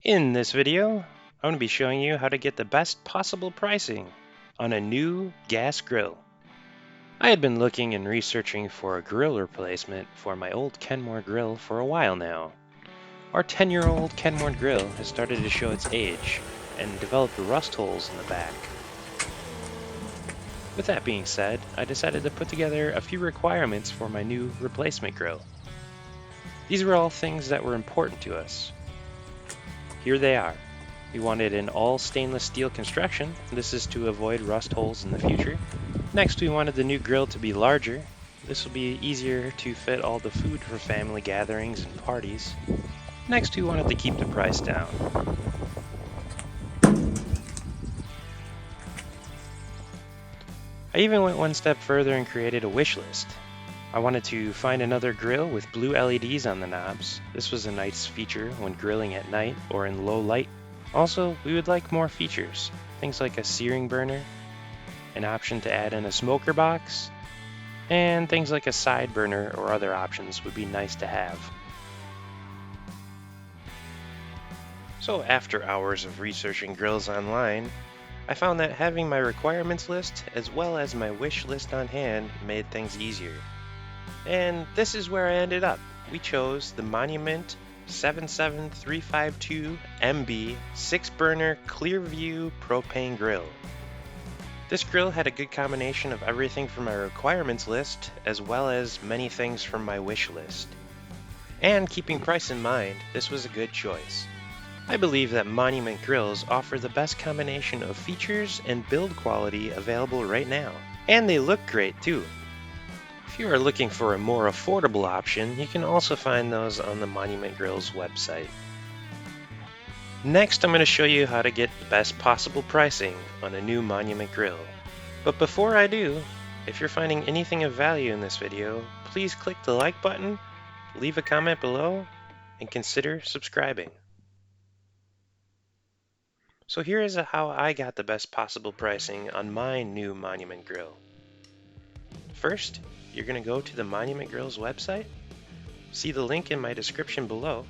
In this video, I'm going to be showing you how to get the best possible pricing on a new gas grill. I had been looking and researching for a grill replacement for my old Kenmore grill for a while now. Our 10-year-old Kenmore grill has started to show its age and developed rust holes in the back. With that being said, I decided to put together a few requirements for my new replacement grill. These were all things that were important to us. Here they are. We wanted an all stainless steel construction. This is to avoid rust holes in the future. Next, we wanted the new grill to be larger. This will be easier to fit all the food for family gatherings and parties. Next, we wanted to keep the price down. I even went one step further and created a wish list. I wanted to find another grill with blue LEDs on the knobs. This was a nice feature when grilling at night or in low light. Also, we would like more features, things like a searing burner, an option to add in a smoker box, and things like a side burner or other options would be nice to have. So after hours of researching grills online, I found that having my requirements list as well as my wish list on hand made things easier. And this is where I ended up. We chose the Monument 77352MB 6-burner Clearview propane grill. This grill had a good combination of everything from my requirements list as well as many things from my wish list. And keeping price in mind, this was a good choice. I believe that Monument grills offer the best combination of features and build quality available right now. And they look great too. If you are looking for a more affordable option, you can also find those on the Monument Grill's website. Next, I'm going to show you how to get the best possible pricing on a new Monument grill. But before I do, if you're finding anything of value in this video, please click the like button, leave a comment below, and consider subscribing. So here is how I got the best possible pricing on my new Monument grill. First, you're going to go to the Monument Grill's website, see the link in my description below,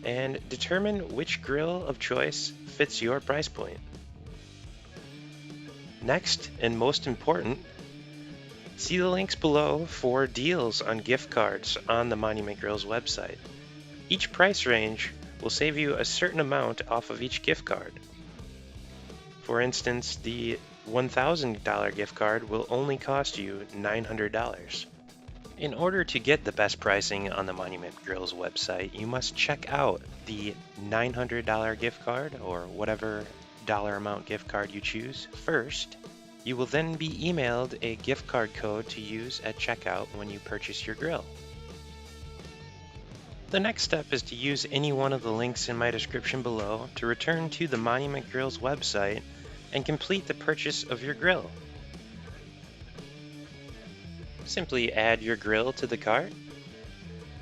and determine which grill of choice fits your price point. Next, and most important, see the links below for deals on gift cards on the Monument Grill's website. Each price range will save you a certain amount off of each gift card. For instance, the $1,000 gift card will only cost you $900. In order to get the best pricing on the Monument Grill's website, you must check out the $900 gift card or whatever dollar amount gift card you choose first. You will then be emailed a gift card code to use at checkout when you purchase your grill. The next step is to use any one of the links in my description below to return to the Monument Grill's website and complete the purchase of your grill. Simply add your grill to the cart,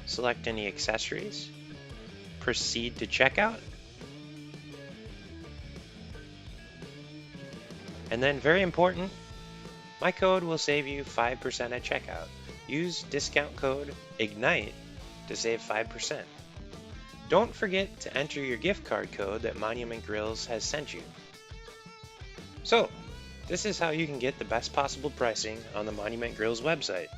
select any accessories, proceed to checkout, and then very important, my code will save you 5% at checkout. Use discount code IGNITE to save 5%. Don't forget to enter your gift card code that Monument Grills has sent you. So, this is how you can get the best possible pricing on the Monument Grill's website.